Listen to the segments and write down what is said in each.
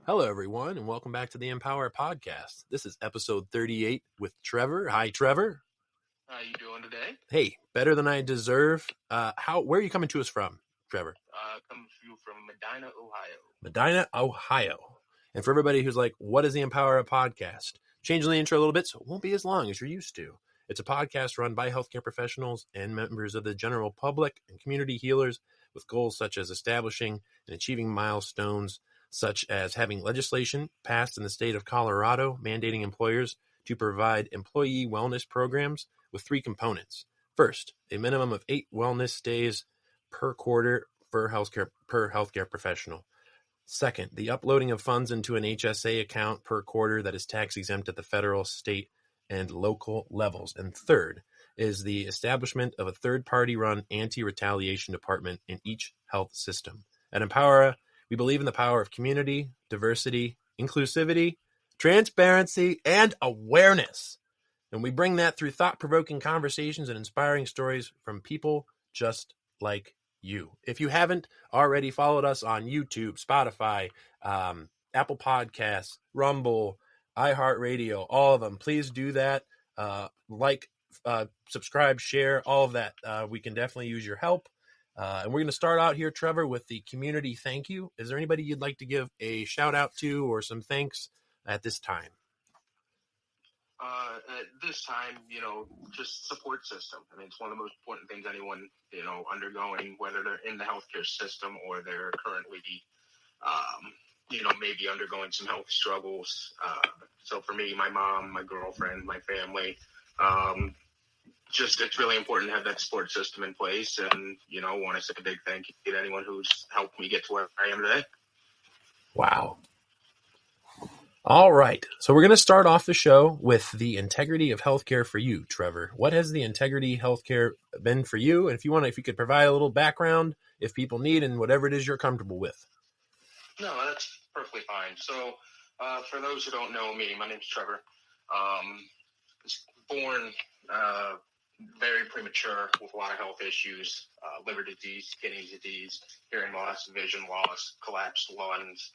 Hello, everyone, and welcome back to the Empower Podcast. This is episode 38 with Trevor. Hi, Trevor. How you doing today? Hey, better than I deserve. Where are you coming to us from, Trevor? Coming to you from Medina, Ohio. Medina, Ohio. And for everybody who's like, what is the Empower Podcast? Changing the intro a little bit so it won't be as long as you're used to. It's a podcast run by healthcare professionals and members of the general public and community healers with goals such as establishing and achieving milestones such as having legislation passed in the state of Colorado mandating employers to provide employee wellness programs with three components. First, a minimum of 8 wellness days per quarter per healthcare professional. Second, the uploading of funds into an HSA account per quarter that is tax exempt at the federal, state, and local levels. And third is the establishment of a third-party run anti-retaliation department in each health system. At Empower, we believe in the power of community, diversity, inclusivity, transparency, and awareness. And we bring that through thought-provoking conversations and inspiring stories from people just like you. If you haven't already followed us on YouTube, Spotify, Apple Podcasts, Rumble, iHeartRadio, all of them, please do that. Subscribe, share, all of that. We can definitely use your help. And we're going to start out here, Trevor, with the community thank you. Is there anybody you'd like to give a shout out to or some thanks at this time? At this time, just support system. I mean, it's one of the most important things anyone, undergoing, whether they're in the healthcare system or they're currently, maybe undergoing some health struggles. So for me, my mom, my girlfriend, my family, it's really important to have that support system in place. And, want to say a big thank you to anyone who's helped me get to where I am today. Wow. All right. So we're going to start off the show with the integrity of healthcare for you, Trevor. What has the integrity healthcare been for you? And if you could provide a little background if people need and whatever it is you're comfortable with. No, that's perfectly fine. So for those who don't know me, my name's Trevor. Was born very premature with a lot of health issues, liver disease, kidney disease, hearing loss, vision loss, collapsed lungs,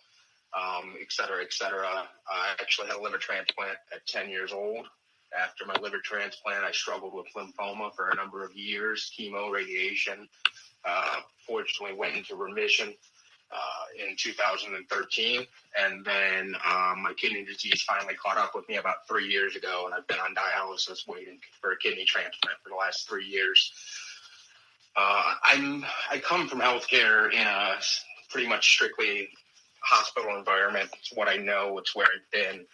et cetera, et cetera. I actually had a liver transplant at 10 years old. After my liver transplant, I struggled with lymphoma for a number of years, chemo, radiation. Fortunately, went into remission in 2013. And then my kidney disease finally caught up with me about 3 years ago, and I've been on dialysis waiting for a kidney transplant for the last 3 years. I come from healthcare in a pretty much strictly hospital environment. It's what I know. It's where I've been.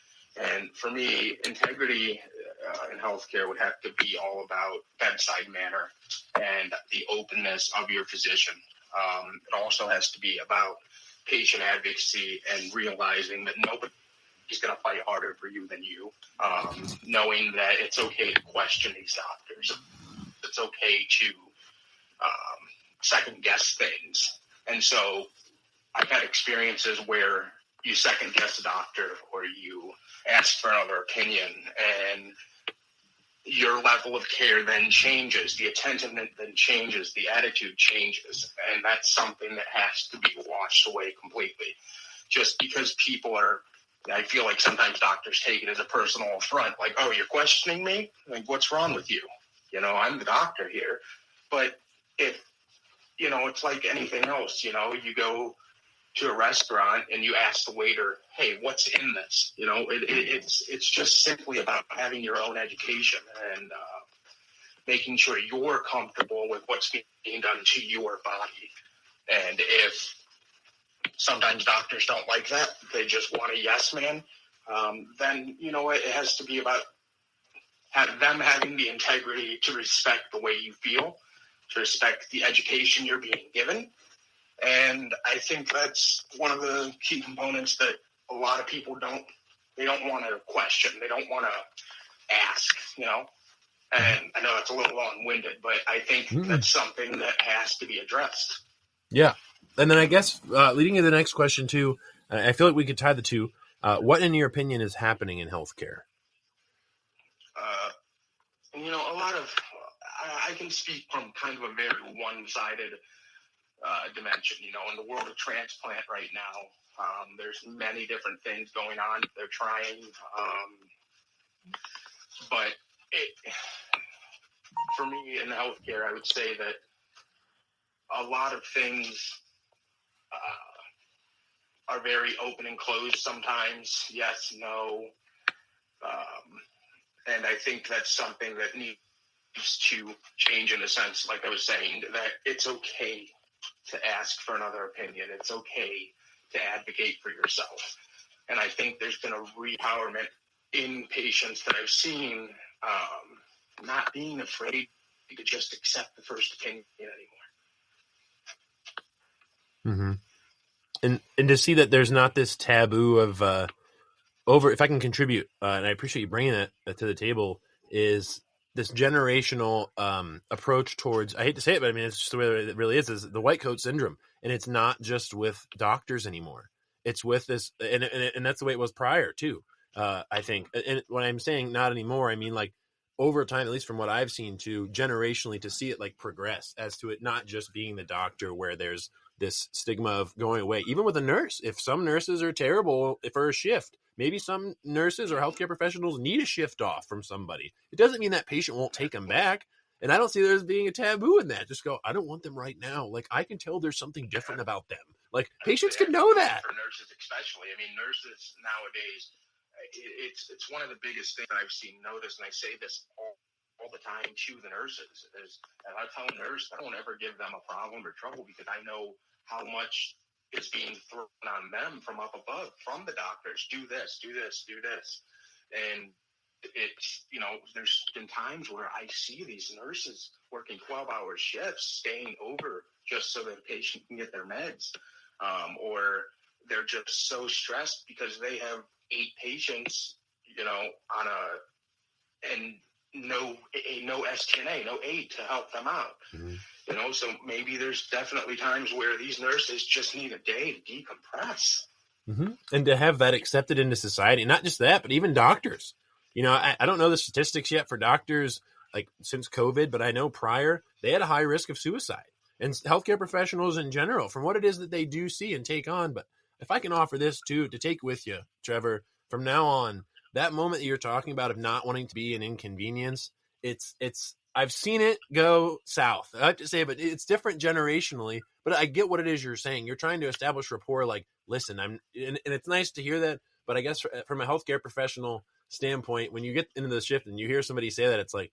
And for me, integrity in healthcare would have to be all about bedside manner and the openness of your physician. It also has to be about patient advocacy and realizing that nobody's going to fight harder for you than you. Knowing that it's okay to question these doctors. It's okay to second guess things. And so I've had experiences where you second guess a doctor or you ask for another opinion, and your level of care then changes. The attentiveness then changes. The attitude changes. And that's something that has to be washed away completely. Just because I feel like sometimes doctors take it as a personal affront. Like, oh, you're questioning me? Like, what's wrong with you? I'm the doctor here. But if, it's like anything else, you go to a restaurant and you ask the waiter, hey, what's in this? It's just simply about having your own education and making sure you're comfortable with what's being done to your body. And if sometimes doctors don't like that, they just want a yes man, then, it has to be about them having the integrity to respect the way you feel, to respect the education you're being given. And I think that's one of the key components that a lot of people don't want to question. They don't want to ask, And I know that's a little long-winded, but I think that's something that has to be addressed. Yeah. And then I guess leading to the next question, too, I feel like we could tie the two. What, in your opinion, is happening in healthcare? A lot of I can speak from kind of a very one-sided dimension. You know, in the world of transplant right now, there's many different things going on. They're trying, but for me in healthcare, I would say that a lot of things are very open and closed sometimes. Yes, no. And I think that's something that needs to change in a sense, like I was saying, that it's okay to ask for another opinion. It's okay to advocate for yourself. And I think there's been a re-empowerment in patients that I've seen, not being afraid to just accept the first opinion anymore. Mm-hmm. And to see that there's not this taboo of if I can contribute, and I appreciate you bringing that to the table, is this generational approach towards, I hate to say it, but I mean, it's just the way it really is the white coat syndrome. And it's not just with doctors anymore. It's with this, and that's the way it was prior too, I think. And when I'm saying not anymore, I mean like over time, at least from what I've seen too, generationally, to see it like progress as to it not just being the doctor where there's this stigma of going away. Even with a nurse, if some nurses are terrible for a shift, maybe some nurses or healthcare professionals need a shift off from somebody. It doesn't mean that patient won't take them back. And I don't see there as being a taboo in that. Just go, I don't want them right now. Like, I can tell there's something different about them. Like, patients can know that. For nurses especially. I mean, nurses nowadays, it's one of the biggest things that I've seen noticed, and I say this all the time to the nurses, is, and I tell a nurse, I don't ever give them a problem or trouble because I know how much is being thrown on them from up above, from the doctors. Do this, do this, do this. And it's, you know, there's been times where I see these nurses working 12-hour shifts, staying over just so that the patient can get their meds. Or they're just so stressed because they have 8 patients, you know, and no STNA, no aid to help them out. Mm-hmm. You know, so maybe there's definitely times where these nurses just need a day to decompress. Mm-hmm. And to have that accepted into society, not just that, but even doctors. You know, I don't know the statistics yet for doctors, like since COVID, but I know prior they had a high risk of suicide, and healthcare professionals in general, from what it is that they do see and take on. But if I can offer this too, to take with you, Trevor, from now on, that moment that you're talking about of not wanting to be an inconvenience, it's I've seen it go south. I have to say, but it's different generationally. But I get what it is you're saying. You're trying to establish rapport. Like, listen, and it's nice to hear that. But I guess from a healthcare professional standpoint, when you get into the shift and you hear somebody say that, it's like,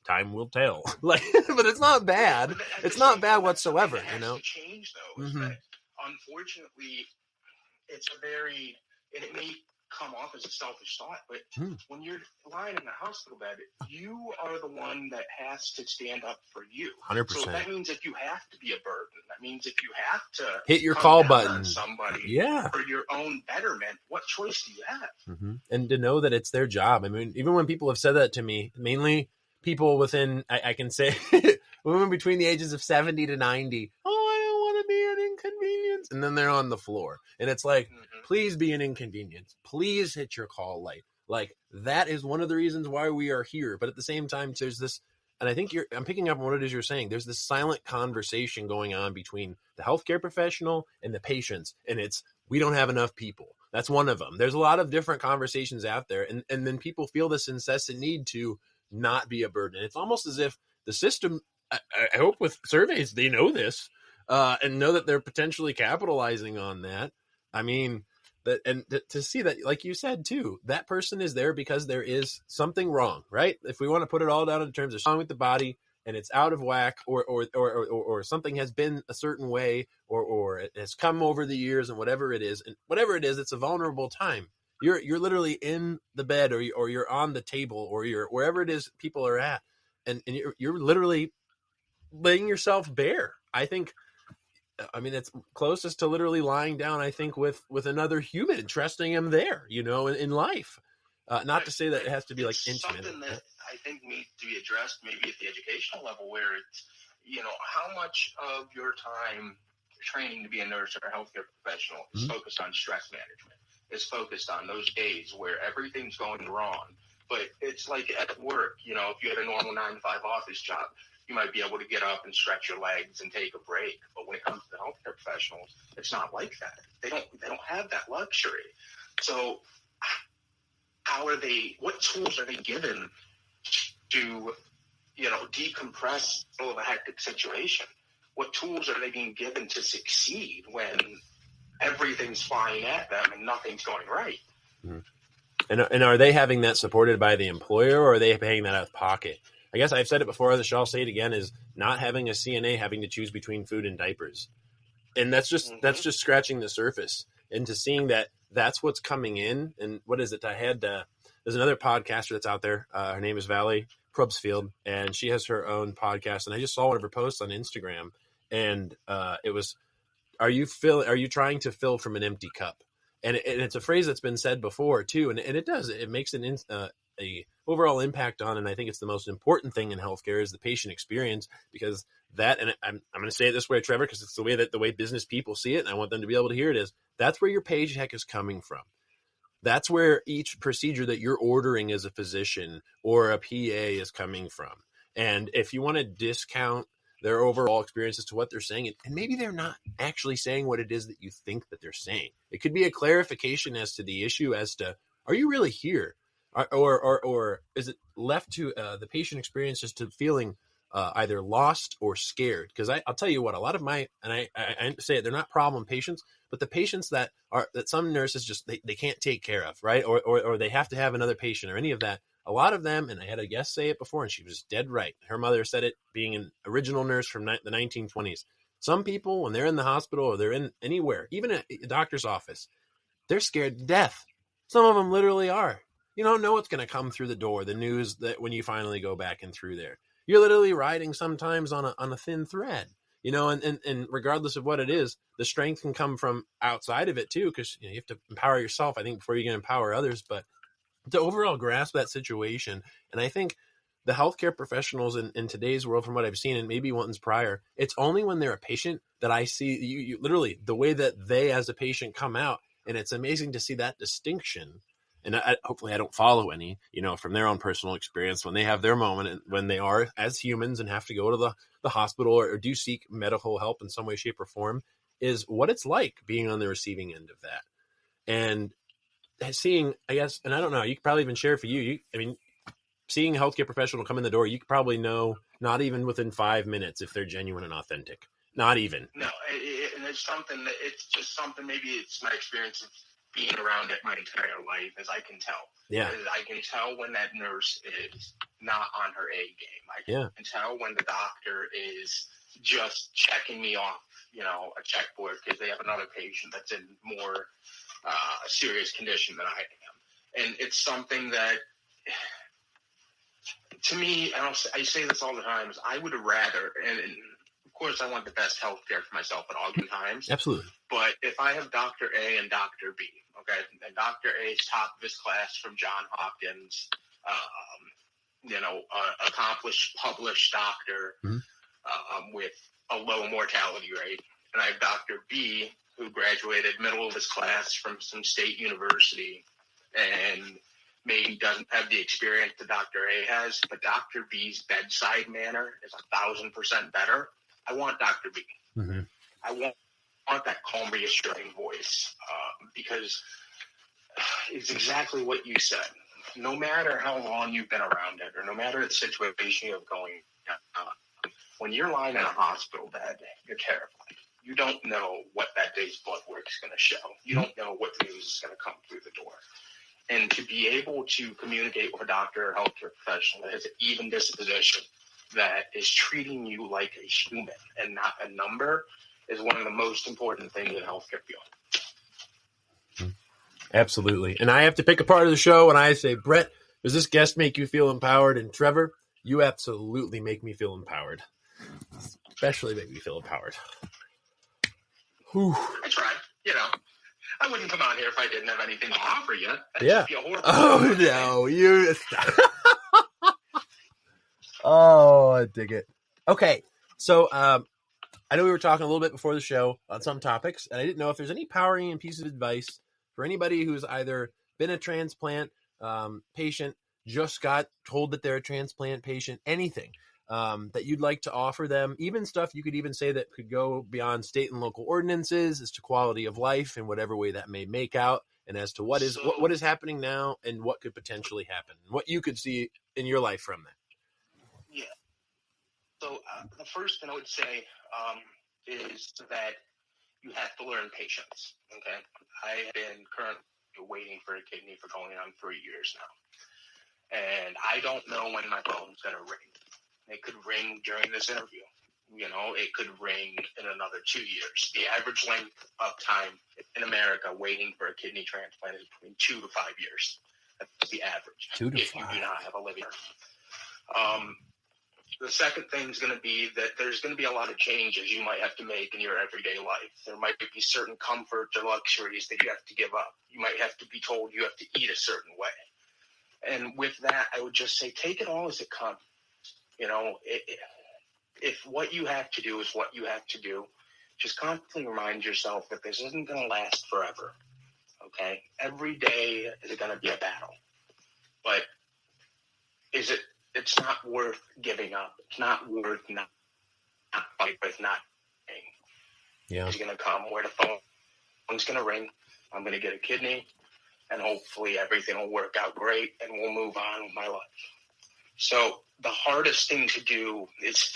time will tell. Like, but it's not bad. It's not bad whatsoever. You know. Change though. Mm-hmm. That unfortunately, it's a very, and it may come off as a selfish thought, but when you're lying in the hospital bed, you are the one that has to stand up for you. 100%. So that means if you have to be a burden, that means if you have to hit your call button on somebody for your own betterment, what choice do you have? Mm-hmm. And to know that it's their job. I mean, even when people have said that to me, mainly people within, I can say, women between the ages of 70 to 90, I don't want to be an inconvenience. And then they're on the floor. And it's like, please be an inconvenience. Please hit your call light. Like, that is one of the reasons why we are here. But at the same time, there's this, and I think I'm picking up on what it is you're saying. There's this silent conversation going on between the healthcare professional and the patients. And it's, we don't have enough people. That's one of them. There's a lot of different conversations out there. And then people feel this incessant need to not be a burden. It's almost as if the system, I hope with surveys, they know this and know that they're potentially capitalizing on that. I mean, that, and to see that, like you said too, that person is there because there is something wrong, right? If we want to put it all down in terms of wrong with the body and it's out of whack, or something has been a certain way, or it has come over the years, and whatever it is, it's a vulnerable time. You're literally in the bed, or you're on the table, or you're wherever it is people are at, and you're literally laying yourself bare. I mean, it's closest to literally lying down, I think, with another human, trusting him there, you know, in life. Not to say that it has to be like intimate. Something that I think needs to be addressed maybe at the educational level, where it's, you know, how much of your time training to be a nurse or a healthcare professional is focused on stress management, is focused on those days where everything's going wrong. But it's like at work, you know, if you had a normal 9-to-5 office job, you might be able to get up and stretch your legs and take a break. But when it comes to the healthcare professionals, it's not like that. They don't have that luxury. So what tools are they given to, decompress all of a hectic situation? What tools are they being given to succeed when everything's flying at them and nothing's going right? Mm-hmm. And are they having that supported by the employer, or are they paying that out of pocket? I guess I've said it before, the show I'll say it again, is not having a CNA having to choose between food and diapers. And that's just scratching the surface into seeing that that's what's coming in. And what is it? There's another podcaster that's out there. Her name is Valerie Probsfield, and she has her own podcast. And I just saw one of her posts on Instagram, and it was, are you trying to fill from an empty cup? And it's a phrase that's been said before too. And it does, it makes a overall impact on, and I think it's the most important thing in healthcare is the patient experience, because that, and I'm going to say it this way, Trevor, because it's the way business people see it, and I want them to be able to hear it, is that's where your paycheck is coming from. That's where each procedure that you're ordering as a physician or a PA is coming from. And if you want to discount their overall experience as to what they're saying, and maybe they're not actually saying what it is that you think that they're saying. It could be a clarification as to the issue, as to, are you really here? Or is it left to the patient experience just to feeling either lost or scared? Because I'll tell you what, a lot of I say it, they're not problem patients, but the patients that some nurses just, they can't take care of, right? Or they have to have another patient or any of that. A lot of them, and I had a guest say it before, and she was dead right. Her mother said it, being an original nurse from the 1920s. Some people, when they're in the hospital or they're in anywhere, even a doctor's office, they're scared to death. Some of them literally are. You don't know what's going to come through the door, the news that when you finally go back and through there. You're literally riding sometimes on a thin thread, and regardless of what it is, the strength can come from outside of it too, because you have to empower yourself, I think, before you can empower others. But to overall grasp that situation, and I think the healthcare professionals in today's world, from what I've seen, and maybe ones prior, it's only when they're a patient that I see you literally the way that they as a patient come out. And it's amazing to see that distinction. And hopefully I don't follow any, from their own personal experience, when they have their moment and when they are as humans and have to go to the hospital or do seek medical help in some way, shape, or form, is what it's like being on the receiving end of that. And seeing, I guess, and I don't know, you could probably even share for you. Seeing a healthcare professional come in the door, you could probably know, not even within 5 minutes, if they're genuine and authentic. Not even. No, and it's just something, maybe it's my experience of being around it my entire life, as I can tell. Yeah. I can tell when that nurse is not on her A game. I can tell when the doctor is just checking me off, a checkboard because they have another patient that's in more serious condition than I am. And it's something that, to me, and I say this all the time, is I would rather, and of course I want the best health care for myself at all times. Absolutely. But if I have Dr. A and Dr. B, okay, and Dr. A is top of his class from John Hopkins, accomplished, published doctor with a low mortality rate, and I have Dr. B, who graduated middle of his class from some state university and maybe doesn't have the experience that Dr. A has, but Dr. B's bedside manner is 1,000% better. I want Dr. B. Mm-hmm. I want that calm, reassuring voice, because it's exactly what you said. No matter how long you've been around it, or no matter the situation you're going on, when you're lying in a hospital bed, you're terrified. You don't know what that day's blood work is going to show. You don't know what news is going to come through the door. And to be able to communicate with a doctor or healthcare professional that has an even disposition, that is treating you like a human and not a number, is one of the most important things in healthcare field. Absolutely. And I have to pick a part of the show when I say, Brett, does this guest make you feel empowered? And Trevor, you absolutely make me feel empowered. Especially make me feel empowered. Whew. I tried, I wouldn't come out here if I didn't have anything to offer you. That'd just be a horrible no, you. Oh, I dig it. Okay, so I know we were talking a little bit before the show on some topics, and I didn't know if there's any powering and piece of advice for anybody who's either been a transplant patient, just got told that they're a transplant patient, anything. that you'd like to offer them? Even stuff you could even say that could go beyond state and local ordinances as to quality of life in whatever way that may make out, and as to what is happening now and what could potentially happen, what you could see in your life from that. Yeah. So the first thing I would say is that you have to learn patience. Okay. I have been currently waiting for a kidney for going on 3 years now. And I don't know when my phone's going to ring. It could ring during this interview. You know, it could ring in another 2 years. The average length of time in America waiting for a kidney transplant is between 2 to 5 years. That's the average. 2 to 5. If you do not have a living. The second thing is going to be that there's going to be a lot of changes you might have to make in your everyday life. There might be certain comforts or luxuries that you have to give up. You might have to be told you have to eat a certain way. And with that, I would just say, take it all as it comes. You know, if what you have to do is what you have to do, just constantly remind yourself that this isn't going to last forever. Okay? Every day is going to be a battle. But it's not worth giving up. It's not worth not fighting with not paying. Yeah. It's going to come where the phone's going to ring. I'm going to get a kidney, and hopefully everything will work out great, and we'll move on with my life. So the hardest thing to do is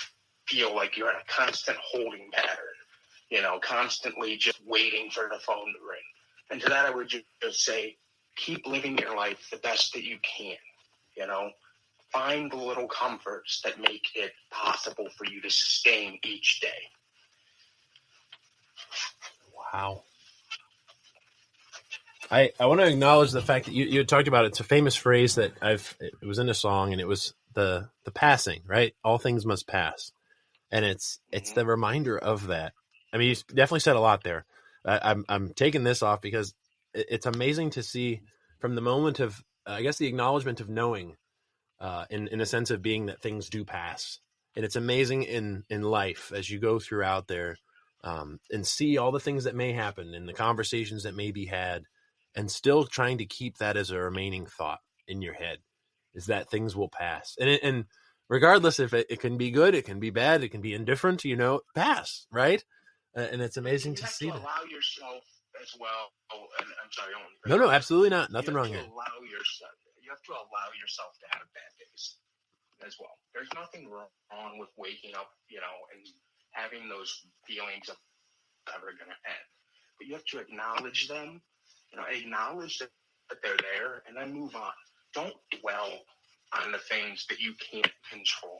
feel like you're in a constant holding pattern, you know, constantly just waiting for the phone to ring. And to that, I would just say, keep living your life the best that you can, you know. Find the little comforts that make it possible for you to sustain each day. Wow. I want to acknowledge the fact that you had talked about it. It's a famous phrase that it was in a song, and it was the passing, right? All things must pass. And it's the reminder of that. I mean, you definitely said a lot there. I'm taking this off because it's amazing to see from the moment of, I guess, the acknowledgement of knowing, in a sense of being that things do pass. And it's amazing in life as you go throughout there, and see all the things that may happen and the conversations that may be had, and still trying to keep that as a remaining thought in your head, is that things will pass. And regardless if it can be good, it can be bad, it can be indifferent, you know, pass, right? And it's amazing to see that. You have to allow yourself as well. Oh, and I'm sorry. No, absolutely not. Nothing wrong here. You have to allow yourself to have bad days as well. There's nothing wrong with waking up, you know, and having those feelings of never going to end. But you have to acknowledge them, you know, acknowledge that they're there, and then move on. Don't dwell on the things that you can't control.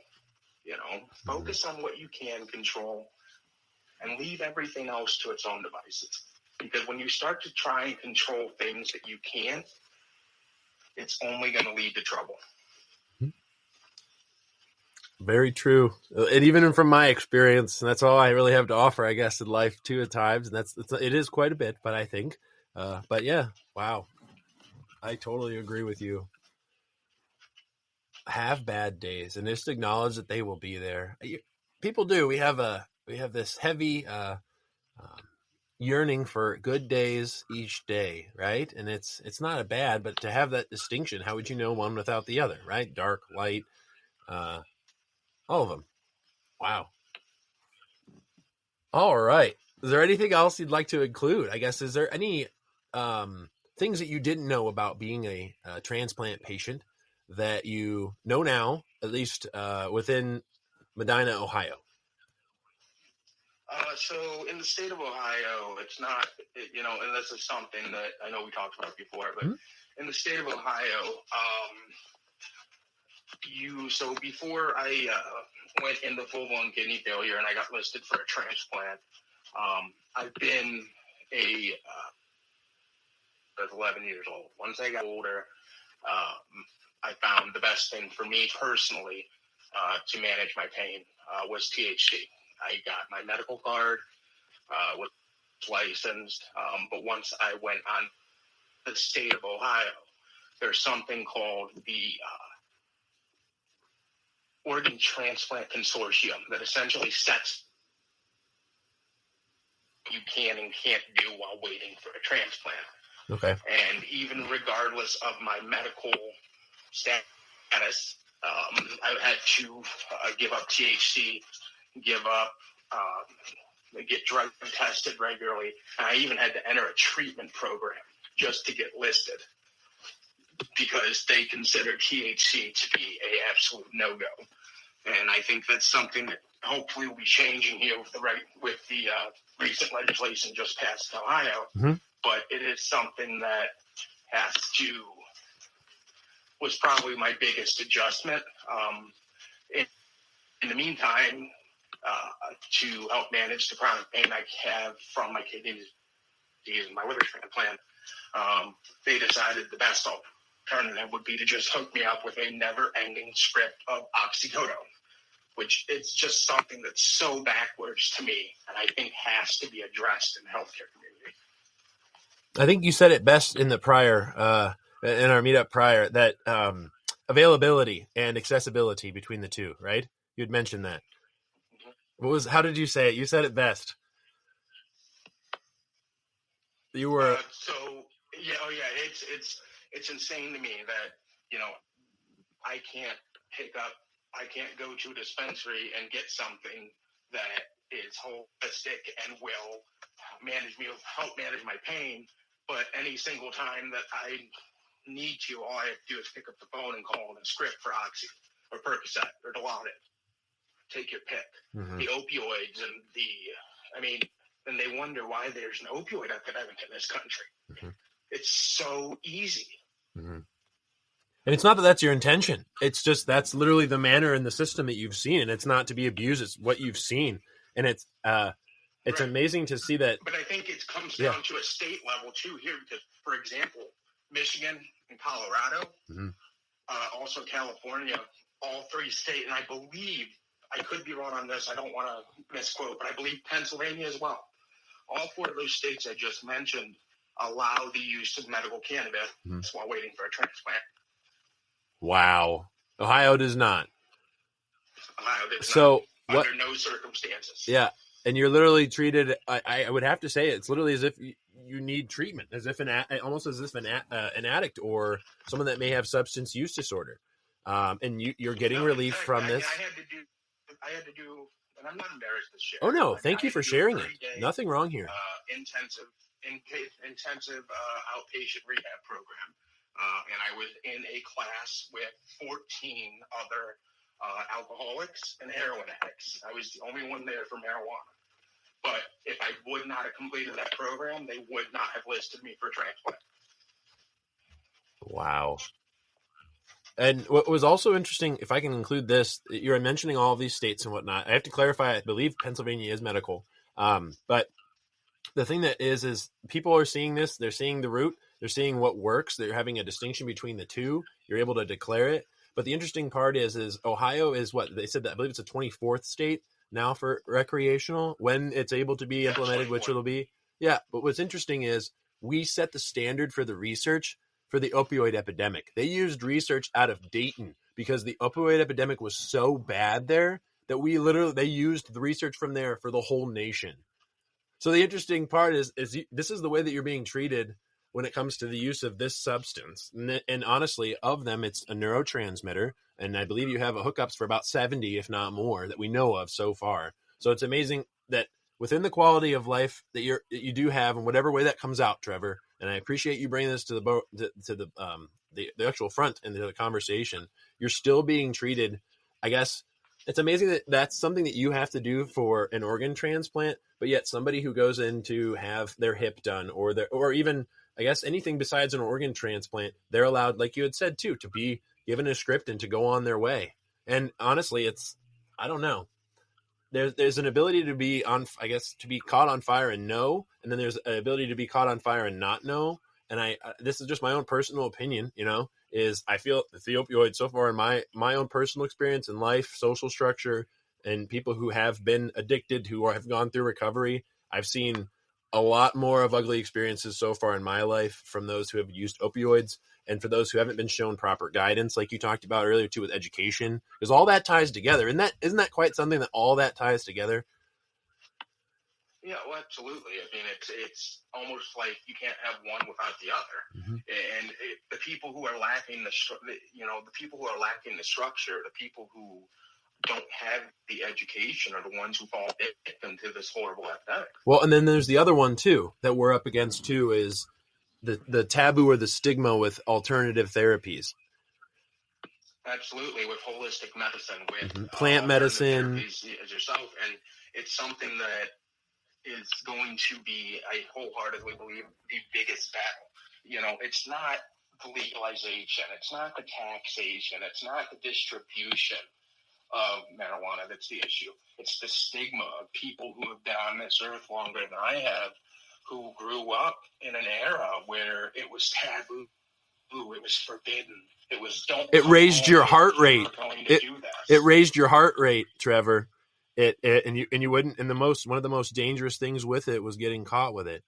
You know, focus on what you can control and leave everything else to its own devices. Because when you start to try and control things that you can't, it's only going to lead to trouble. Very true. And even from my experience, and that's all I really have to offer, I guess, in life too at times. And it is quite a bit, but I think, but yeah, wow. I totally agree with you. Have bad days and just acknowledge that they will be there. People do. We have this heavy, yearning for good days each day, right? And it's not a bad, but to have that distinction, how would you know one without the other, right? Dark, light, all of them. Wow. All right. Is there anything else you'd like to include? I guess, is there any things that you didn't know about being a transplant patient that you know now, at least within Medina, Ohio? So in the state of Ohio, it's not, you know, and this is something that I know we talked about before, but in the state of Ohio, so before I went into full-blown kidney failure and I got listed for a transplant, I've been I was 11 years old. Once I got older, I found the best thing for me personally to manage my pain was THC. I got my medical card, was licensed, but once I went on the state of Ohio, there's something called the Organ Transplant Consortium that essentially sets what you can and can't do while waiting for a transplant. Okay. And even regardless of my medical status, I had to give up THC, give up, get drug tested regularly. And I even had to enter a treatment program just to get listed because they consider THC to be a absolute no-go. And I think that's something that hopefully will be changing here with the recent legislation just passed in Ohio. Mm-hmm. But it is something that was probably my biggest adjustment. In the meantime, to help manage the chronic pain I have from my kidney disease and my liver transplant, they decided the best alternative would be to just hook me up with a never-ending script of oxycodone, which it's just something that's so backwards to me, and I think has to be addressed in the healthcare community. I think you said it best in the prior, in our meetup prior, that availability and accessibility between the two, right? You had mentioned that. How did you say it? You said it best. You were it's insane to me that I can't go to a dispensary and get something that is holistic and will help manage my pain, but any single time that I need to, all I have to do is pick up the phone and call in a script for Oxy or Percocet or Dilaudid. Take your pick. Mm-hmm. The opioids and they wonder why there's an opioid epidemic in this country. Mm-hmm. It's so easy. Mm-hmm. And it's not that that's your intention. It's just that's literally the manner in the system that you've seen. And it's not to be abused. It's what you've seen. And it's right. Amazing to see that. But I think it comes down to a state level, too, here. Because, for example, Michigan and Colorado, mm-hmm. Also California, all three states, and I believe, I could be wrong on this, I don't want to misquote, but I believe Pennsylvania as well. All four of those states I just mentioned allow the use of medical cannabis mm-hmm. while waiting for a transplant. Wow. Ohio does not. Ohio does so not. Under no circumstances. Yeah. And you're literally treated, I would have to say, it's literally as if you need treatment, as if almost as if an addict or someone that may have substance use disorder. And you're getting relief from this. I had to do, and I'm not embarrassed to share. Oh, no. Thank you for sharing it. Nothing wrong here. Intensive outpatient rehab program. And I was in a class with 14 other alcoholics and heroin addicts. I was the only one there for marijuana. But if I would not have completed that program, they would not have listed me for transplant. Wow. And what was also interesting, if I can include this, you're mentioning all of these states and whatnot. I have to clarify, I believe Pennsylvania is medical. But the thing that is people are seeing this. They're seeing the root. They're seeing what works. They're having a distinction between the two. You're able to declare it. But the interesting part is Ohio is what they said that I believe it's a 24th state now for recreational when it's able to be implemented, which it'll be. Yeah. But what's interesting is we set the standard for the research for the opioid epidemic. They used research out of Dayton because the opioid epidemic was so bad there that they used the research from there for the whole nation. So the interesting part is this is the way that you're being treated when it comes to the use of this substance. And honestly, of them, it's a neurotransmitter. And I believe you have hookups for about 70, if not more, that we know of so far. So it's amazing that within the quality of life that you do have, in whatever way that comes out, Trevor, and I appreciate you bringing this to the actual front into the conversation, you're still being treated, I guess. It's amazing that that's something that you have to do for an organ transplant, but yet somebody who goes in to have their hip done or even, I guess, anything besides an organ transplant, they're allowed, like you had said too, to be given a script and to go on their way. And honestly, I don't know. There's an ability to be to be caught on fire and know, and then there's an ability to be caught on fire and not know. And this is just my own personal opinion, is I feel that the opioid so far in my own personal experience in life, social structure, and people who have been addicted, who have gone through recovery, I've seen a lot more of ugly experiences so far in my life from those who have used opioids and for those who haven't been shown proper guidance, like you talked about earlier too, with education, because all that ties together. Isn't that quite something that all that ties together? Yeah, well, absolutely. I mean, it's almost like you can't have one without the other. Mm-hmm. And the people who are lacking the people who are lacking the structure, the people who don't have the education are the ones who fall victim to this horrible epidemic. Well, and then there's the other one too that we're up against too is the taboo or the stigma with alternative therapies. Absolutely, with holistic medicine, with plant medicine, therapies as yourself, and it's something that is going to be, I wholeheartedly believe, the biggest battle. You know, it's not the legalization, it's not the taxation, it's not the distribution of marijuana that's the issue. It's the stigma of people who have been on this earth longer than I have, who grew up in an era where it was taboo, it was forbidden, it was don't. It raised your heart rate. It raised your heart rate, Trevor. And you wouldn't. And one of the most dangerous things with it was getting caught with it.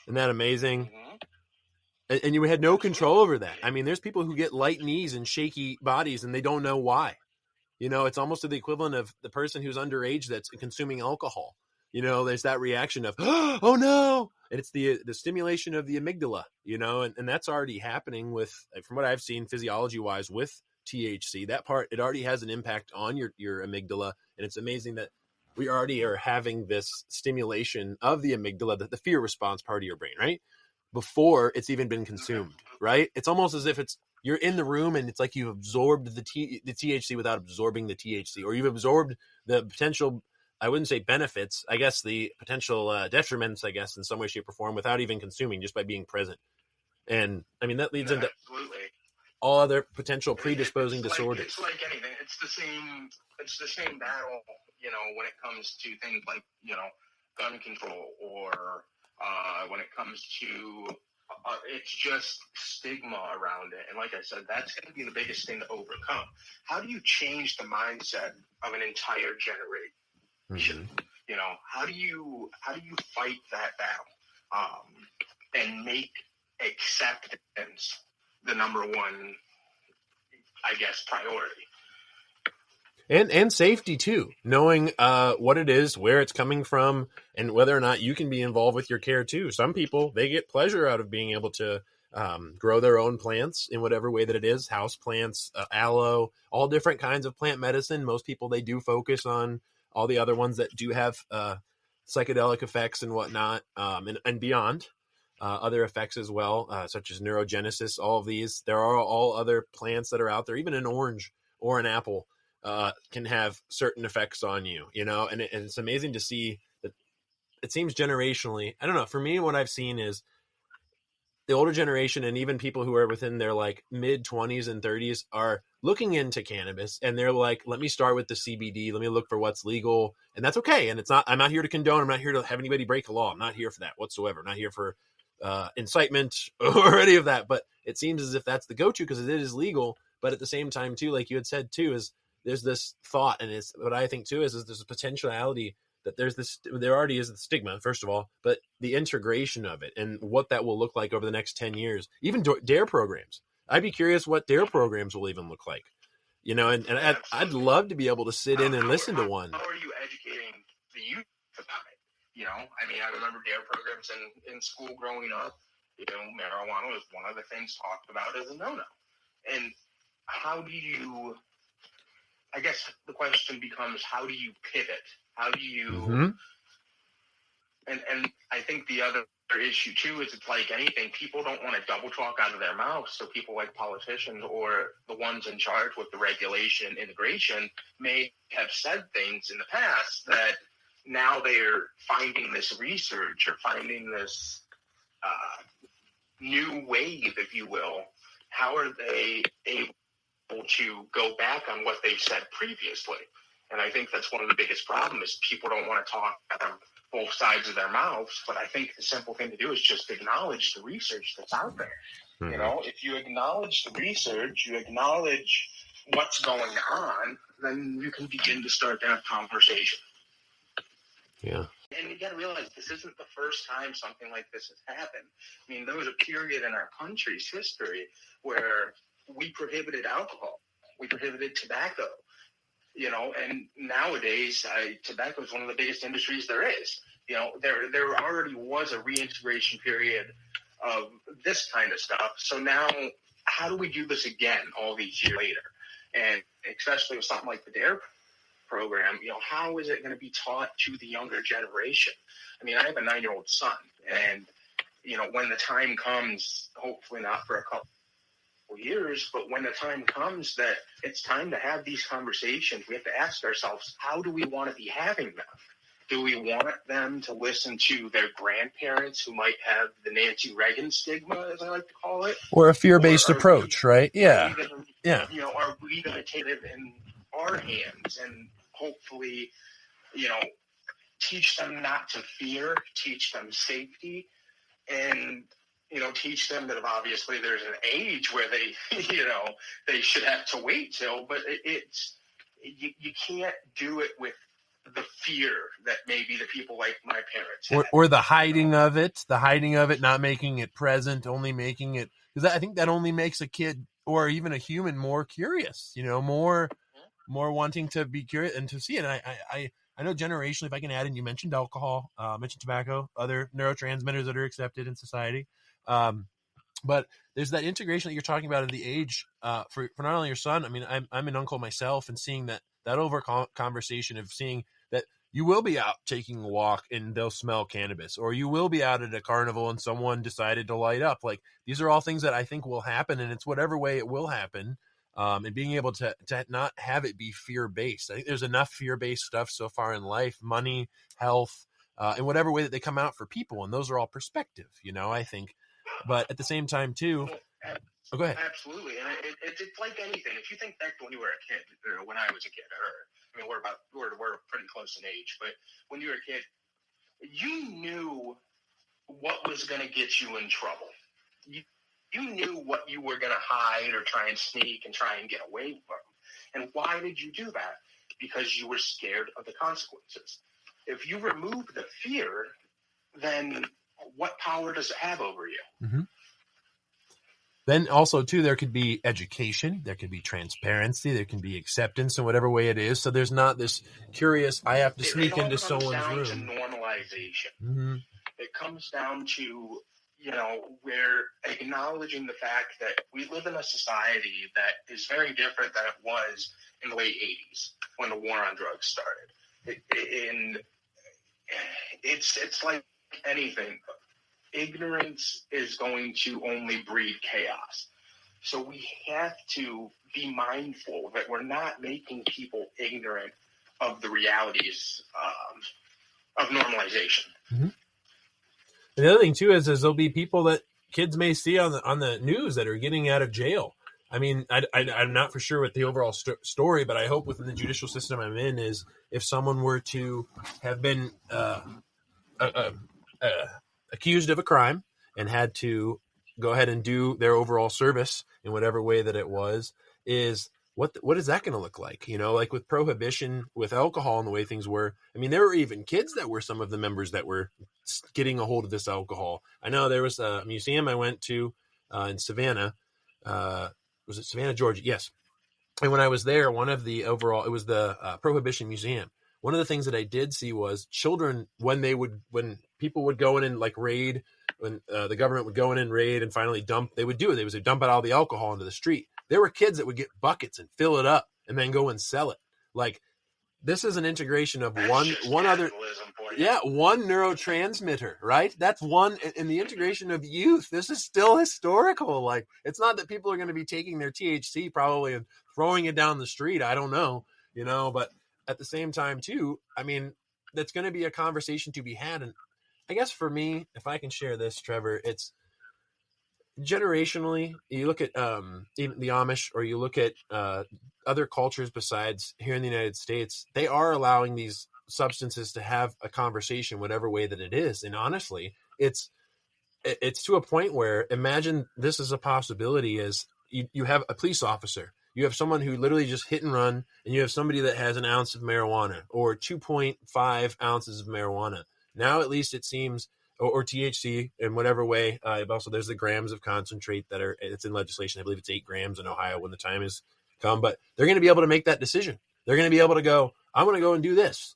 Isn't that amazing? Mm-hmm. And you had no control over that. I mean, there's people who get light knees and shaky bodies, and they don't know why. You know, it's almost the equivalent of the person who's underage that's consuming alcohol. You know, there's that reaction of, oh no, and it's the stimulation of the amygdala, you know, and that's already happening with, from what I've seen physiology wise with THC, that part, it already has an impact on your amygdala. And it's amazing that we already are having this stimulation of the amygdala, the fear response part of your brain, right? Before it's even been consumed, right? It's almost as if you're in the room and it's like you've absorbed the THC without absorbing the THC, or you've absorbed the potential, I wouldn't say benefits, I guess the potential detriments, I guess, in some way, shape, or form without even consuming, just by being present. And I mean, that leads into all other potential predisposing disorders. It's like anything. It's the same battle, you know, when it comes to things like, you know, gun control, or when it comes to it's just stigma around it. And like I said, that's going to be the biggest thing to overcome. How do you change the mindset of an entire generation? Mm-hmm. You know, how do you fight that battle and make acceptance the number one, I guess, priority? And safety too, knowing what it is, where it's coming from, and whether or not you can be involved with your care too. Some people, they get pleasure out of being able to grow their own plants in whatever way that it is, house plants, aloe, all different kinds of plant medicine. Most people, they do focus on all the other ones that do have psychedelic effects and whatnot, and beyond, other effects as well, such as neurogenesis, all of these. There are all other plants that are out there, even an orange or an apple can have certain effects on you, you know, and it's amazing to see that it seems generationally. I don't know. For me, what I've seen is the older generation, and even people who are within their like mid 20s and 30s, are looking into cannabis, and they're like, let me start with the CBD. Let me look for what's legal. And that's okay. And I'm not here to condone. I'm not here to have anybody break a law. I'm not here for that whatsoever. I'm not here for incitement or any of that. But it seems as if that's the go-to because it is legal. But at the same time, too, like you had said, too, is there's this thought, and it's what I think too is there's a potentiality that there already is the stigma, first of all, but the integration of it and what that will look like over the next 10 years, even DARE programs. I'd be curious what DARE programs will even look like, you know, and I'd love to be able to sit in and listen to one. How are you educating the youth about it? You know, I mean, I remember DARE programs in school growing up. You know, marijuana was one of the things talked about as a no-no. And how do you, I guess the question becomes, how do you pivot? How do you, mm-hmm. and I think the other issue too is it's like anything, people don't want to double talk out of their mouths. So people like politicians or the ones in charge with the regulation and integration may have said things in the past that now they're finding this research or finding this new wave, if you will. How are they able to go back on what they've said previously? And I think that's one of the biggest problems is people don't want to talk out of both sides of their mouths. But I think the simple thing to do is just acknowledge the research that's out there. Mm-hmm. You know, if you acknowledge the research, you acknowledge what's going on, then you can begin to start to have conversation. Yeah. And you got to realize this isn't the first time something like this has happened. I mean, there was a period in our country's history where we prohibited alcohol. We prohibited tobacco. You know, and nowadays, tobacco is one of the biggest industries there is. You know, there already was a reintegration period of this kind of stuff. So now, how do we do this again all these years later? And especially with something like the DARE program, how is it going to be taught to the younger generation? I mean, I have a 9-year-old son, and, when the time comes, hopefully not for a couple years, but when the time comes that it's time to have these conversations, we have to ask ourselves, how do we want to be having them? Do we want them to listen to their grandparents who might have the Nancy Reagan stigma, as I like to call it? Or a fear-based approach, right? Yeah. Are we going to take it in our hands and hopefully, teach them not to fear, teach them safety, and, teach them that obviously there's an age where they, they should have to wait till, but you can't do it with the fear that maybe the people like my parents had. Or the hiding of it, not making it present, only making it, because I think that only makes a kid or even a human more curious, more wanting to be curious and to see it. And I know generationally, if I can add in, you mentioned alcohol, mentioned tobacco, other neurotransmitters that are accepted in society. But there's that integration that you're talking about of the age for not only your son. I mean, I'm an uncle myself, and seeing that over conversation of seeing that you will be out taking a walk and they'll smell cannabis, or you will be out at a carnival and someone decided to light up. Like, these are all things that I think will happen, and it's whatever way it will happen. And being able to not have it be fear-based. I think there's enough fear-based stuff so far in life, money, health, in whatever way that they come out for people. And those are all perspective, I think. But at the same time, too. Oh, go ahead. Absolutely. And it's like anything. If you think back to when you were a kid, or when I was a kid, we're pretty close in age, but when you were a kid, you knew what was going to get you in trouble. You knew what you were going to hide or try and sneak and try and get away from. And why did you do that? Because you were scared of the consequences. If you remove the fear, then what power does it have over you? Mm-hmm. Then also, too, there could be education, there could be transparency, there can be acceptance in whatever way it is. So there's not this curious, I have to sneak into someone's room. It comes down to normalization. Mm-hmm. It comes down to, we're acknowledging the fact that we live in a society that is very different than it was in the late 80s when the war on drugs started. It's like anything. Ignorance is going to only breed chaos. So we have to be mindful that we're not making people ignorant of the realities of normalization. Mm-hmm. And the other thing, too, is there'll be people that kids may see on the news that are getting out of jail. I mean, I'm not for sure with the overall story, but I hope within the judicial system I'm in is if someone were to have been accused of a crime and had to go ahead and do their overall service in whatever way that it was, is what is that going to look like? Like with prohibition, with alcohol and the way things were. I mean, there were even kids that were some of the members that were getting a hold of this alcohol. I know there was a museum I went to in Savannah. Was it Savannah, Georgia? Yes. And when I was there, it was the Prohibition Museum. One of the things that I did see was children, when people would go in and like raid, when the government would go in and raid and finally dump, they would dump out all the alcohol into the street. There were kids that would get buckets and fill it up and then go and sell it. Like, this is an integration of one neurotransmitter, right? That's one in the integration of youth. This is still historical. Like, it's not that people are going to be taking their THC probably and throwing it down the street. I don't know, but at the same time too, I mean, that's going to be a conversation to be had. And I guess for me, if I can share this, Trevor, it's generationally, you look at even the Amish, or you look at other cultures besides here in the United States, they are allowing these substances to have a conversation, whatever way that it is. And honestly, it's to a point where, imagine this is a possibility, as you have a police officer, you have someone who literally just hit and run, and you have somebody that has an ounce of marijuana or 2.5 ounces of marijuana. Now, at least it seems, or THC in whatever way. Also, there's the grams of concentrate it's in legislation. I believe it's 8 grams in Ohio when the time has come, but they're going to be able to make that decision. They're going to be able to go, I'm going to go and do this.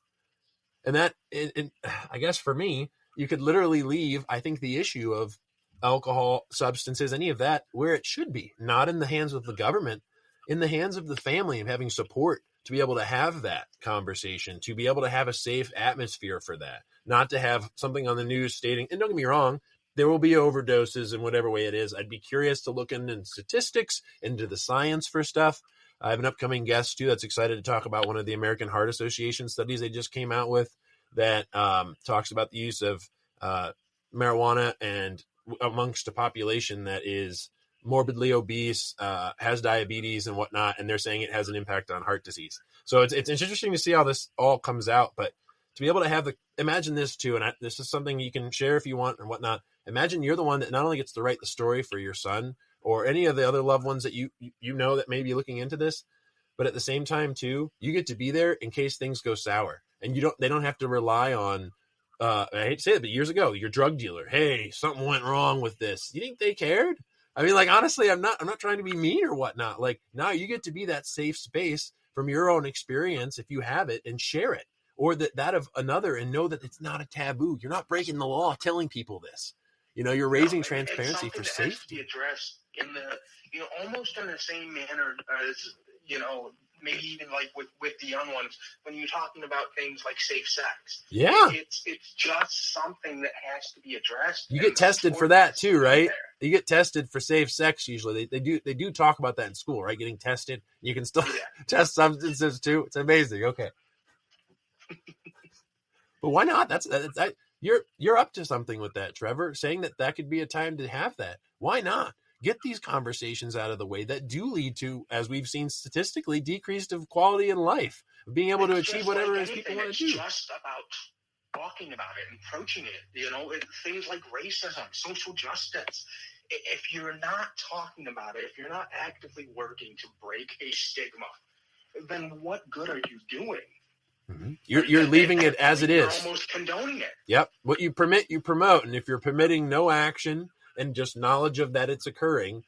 And that, I guess for me, you could literally leave, I think, the issue of alcohol, substances, any of that, where it should be, not in the hands of the government, in the hands of the family, and having support to be able to have that conversation, to be able to have a safe atmosphere for that, not to have something on the news stating, and don't get me wrong, there will be overdoses in whatever way it is. I'd be curious to look into statistics, into the science for stuff. I have an upcoming guest too that's excited to talk about one of the American Heart Association studies they just came out with that talks about the use of marijuana and amongst a population that is morbidly obese, has diabetes and whatnot, and they're saying it has an impact on heart disease. So it's interesting to see how this all comes out, but to be able to have imagine this too, and this is something you can share if you want and whatnot. Imagine you're the one that not only gets to write the story for your son or any of the other loved ones that you know that may be looking into this, but at the same time too, you get to be there in case things go sour, and they don't have to rely on. I hate to say it, but years ago, your drug dealer, hey, something went wrong with this. You think they cared? I mean, like, honestly, I'm not trying to be mean or whatnot. Like, now you get to be that safe space from your own experience if you have it and share it, or that of another, and know that it's not a taboo. You're not breaking the law telling people this. You're raising transparency for safety. Has to be addressed in the, almost in the same manner as, maybe even like with the young ones, when you're talking about things like safe sex. Yeah. It's just something that has to be addressed. You get tested for that too, right? You get tested for safe sex usually. They do talk about that in school, right? Getting tested. You can still test substances too. It's amazing. Okay. But why not? That's you're up to something with that, Trevor, saying that could be a time to have that. Why not? Get these conversations out of the way that do lead to, as we've seen statistically, decreased of quality in life, being able to achieve whatever it is people want to do. It's just about talking about it and approaching it, things like racism, social justice. If you're not talking about it, if you're not actively working to break a stigma, then what good are you doing? Mm-hmm. You're leaving it as it is. You're almost condoning it. Yep. What you permit, you promote. And if you're permitting no action and just knowledge of that it's occurring,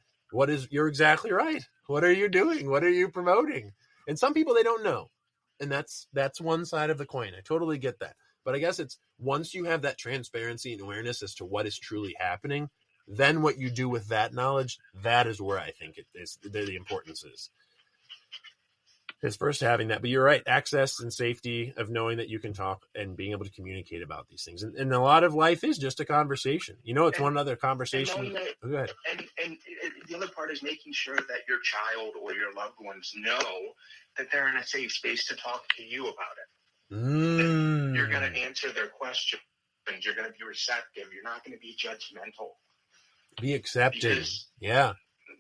you're exactly right. What are you doing? What are you promoting? And some people, they don't know. And that's one side of the coin. I totally get that. But I guess it's once you have that transparency and awareness as to what is truly happening, then what you do with that knowledge, that is where I think the importance is. It's first having that, but you're right. Access and safety of knowing that you can talk and being able to communicate about these things. And a lot of life is just a conversation. It's one other conversation. Go ahead. And the other part is making sure that your child or your loved ones know that they're in a safe space to talk to you about it. You're going to answer their questions. You're going to be receptive. You're not going to be judgmental. Be accepting. Yeah.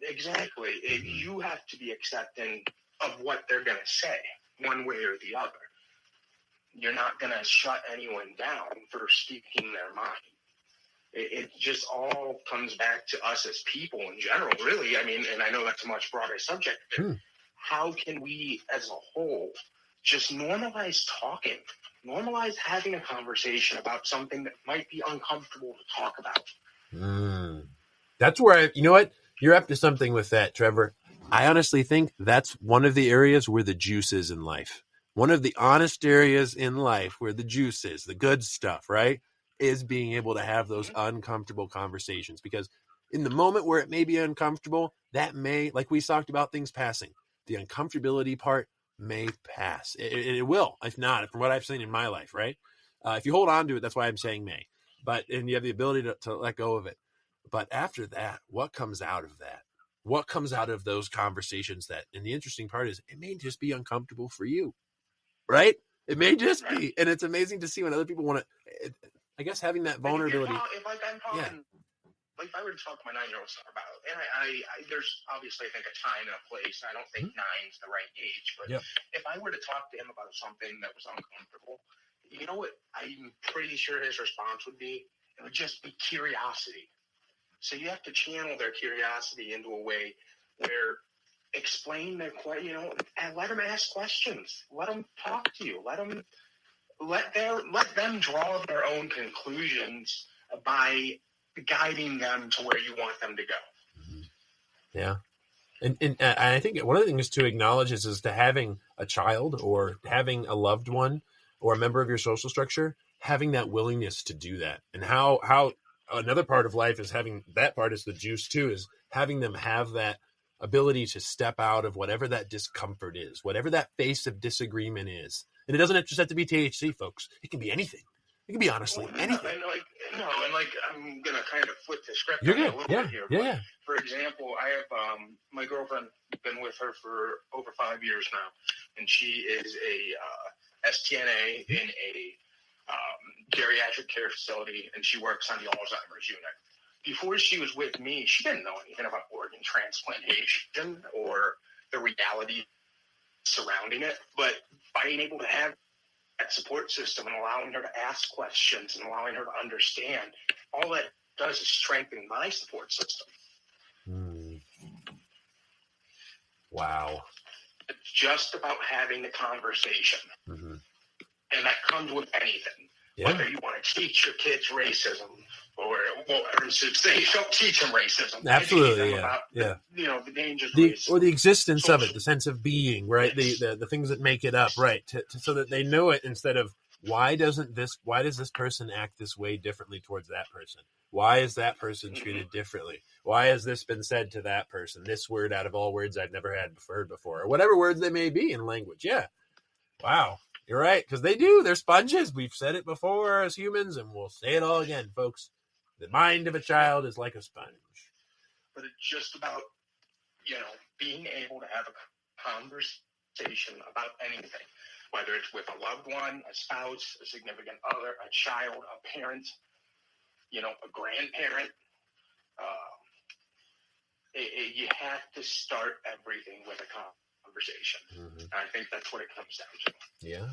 Exactly. You have to be accepting of what they're going to say, one way or the other. You're not going to shut anyone down for speaking their mind. It just all comes back to us as people in general, really. I mean, and I know that's a much broader subject, but how can we as a whole just normalize talking, normalize having a conversation about something that might be uncomfortable to talk about? That's where you know what? You're up to something with that, Trevor. I honestly think that's one of the areas where the juice is in life. One of the honest areas in life where the juice is, the good stuff, right, is being able to have those uncomfortable conversations. Because in the moment where it may be uncomfortable, that may, like we talked about things passing, the uncomfortability part may pass. It will, if not, from what I've seen in my life, right? If you hold on to it, that's why I'm saying may. And you have the ability to let go of it. But after that, what comes out of that? What comes out of those conversations and the interesting part is it may just be uncomfortable for you, right? It may just be. And it's amazing to see when other people want to, I guess, having that vulnerability. If I were to talk to my 9-year-old son about it, and I there's obviously, I think, a time and a place. I don't think 9's the right age, but if I were to talk to him about something that was uncomfortable, you know what I'm pretty sure his response would be? It would just be curiosity. So you have to channel their curiosity into a way where explain their, and let them ask questions. Let them talk to you. Let them draw their own conclusions by guiding them to where you want them to go. Yeah. And I think one of the things to acknowledge is to having a child or having a loved one or a member of your social structure, having that willingness to do that. And how another part of life is having that part is the juice too, is having them have that ability to step out of whatever that discomfort is, whatever that face of disagreement is. And it doesn't just have to be THC, folks. It can be anything. It can be honestly anything. And I'm gonna kind of flip the script You're on you good. a little bit here. Yeah. For example, I have my girlfriend, been with her for over 5 years now, and she is a STNA in a geriatric care facility, and she works on the Alzheimer's unit. Before she was with me, she didn't know anything about organ transplantation or the reality surrounding it. But being able to have that support system and allowing her to ask questions and allowing her to understand, all that does is strengthen my support system. Wow. It's just about having the conversation. Mm-hmm. And that comes with anything. Yeah. Whether you want to teach your kids racism or, I should say, don't teach them racism. Absolutely, them about the dangers of racism. Or the existence of it, the sense of being, right? Yes. The things that make it up, right? So that they know it instead of, why does this person act this way differently towards that person? Why is that person treated differently? Why has this been said to that person? This word out of all words I've never heard before, or whatever words they may be in language. Yeah. Wow. You're right. Because they do. They're sponges. We've said it before as humans, and we'll say it all again, folks. The mind of a child is like a sponge. But it's just about, being able to have a conversation about anything, whether it's with a loved one, a spouse, a significant other, a child, a parent, a grandparent. You have to start everything with a conversation. Mm-hmm. And I think that's what it comes down to. Yeah.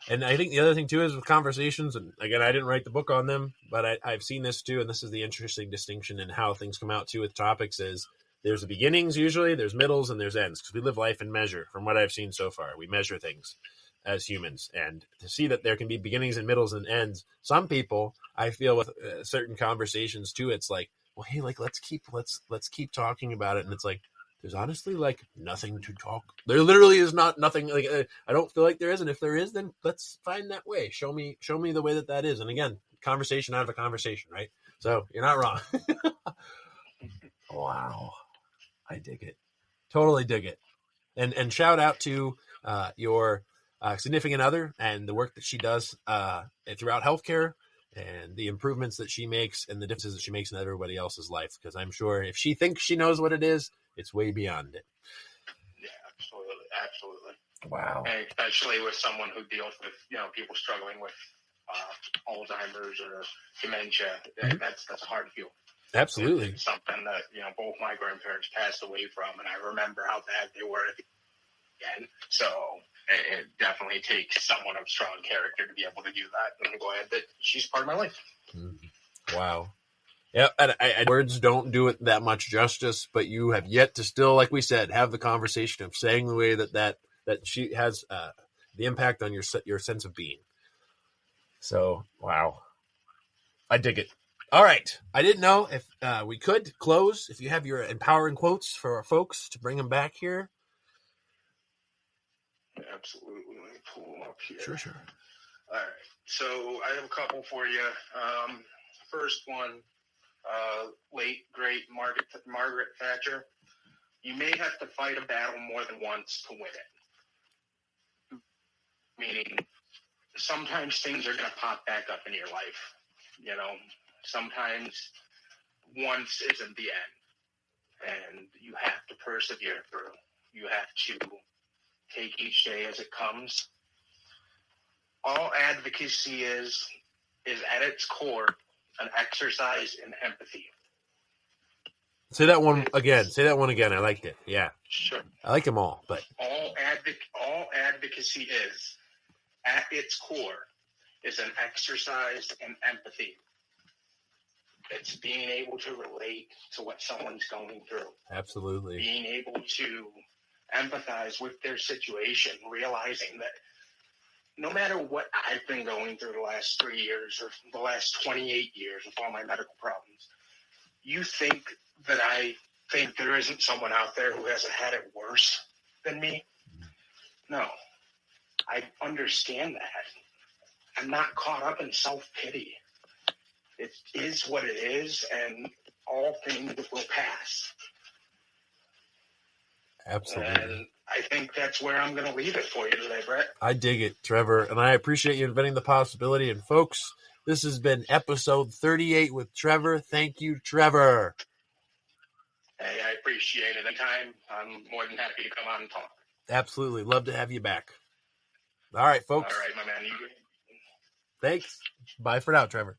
And I think the other thing, too, is with conversations, and again, I didn't write the book on them, but I've seen this, too, and this is the interesting distinction in how things come out, too, with topics is there's the beginnings, usually, there's middles, and there's ends, because we live life in measure, from what I've seen so far. We measure things as humans, and to see that there can be beginnings and middles and ends, some people, I feel with certain conversations, too, it's like, well, hey, like, let's keep talking about it, and it's like, there's honestly nothing to talk. There literally is nothing. I don't feel like there is, and if there is, then let's find that way. Show me the way that is. And again, conversation out of a conversation, right? So you're not wrong. Wow, I dig it. Totally dig it. And shout out to your significant other and the work that she does throughout healthcare and the improvements that she makes and the differences that she makes in everybody else's life. Because I'm sure if she thinks she knows what it is, it's way beyond it. Yeah, absolutely. Wow. And especially with someone who deals with, people struggling with Alzheimer's or dementia, mm-hmm. that's a hard feel. Absolutely. It's something that, both my grandparents passed away from, and I remember how bad they were at the end. So it definitely takes someone of strong character to be able to do that. And I'm glad that she's part of my life. Mm-hmm. Wow. Yeah, and words don't do it that much justice, but you have yet to still, like we said, have the conversation of saying the way that she has the impact on your sense of being. So, wow. I dig it. All right. I didn't know if we could close, if you have your empowering quotes for our folks to bring them back here. Absolutely. Let me pull them up here. Sure. All right. So I have a couple for you. First one. Late, great Margaret Thatcher. You may have to fight a battle more than once to win it. Meaning, sometimes things are going to pop back up in your life. Sometimes once isn't the end. And you have to persevere through. You have to take each day as it comes. All advocacy is at its core an exercise in empathy. Say that one again. I liked it. Yeah. Sure. I like them all, but all advocacy is at its core is an exercise in empathy. It's being able to relate to what someone's going through. Absolutely. Being able to empathize with their situation, realizing that no matter what I've been going through the last 3 years or the last 28 years with all my medical problems, you think that I think there isn't someone out there who hasn't had it worse than me? No. I understand that. I'm not caught up in self-pity. It is what it is, and all things will pass. Absolutely. And I think that's where I'm going to leave it for you today, Brett. I dig it, Trevor, and I appreciate you inventing the possibility. And folks, this has been episode 38 with Trevor. Thank you, Trevor. Hey, I appreciate it. Anytime, I'm more than happy to come on and talk. Absolutely. Love to have you back. All right, folks. All right, my man. Thanks. Bye for now, Trevor.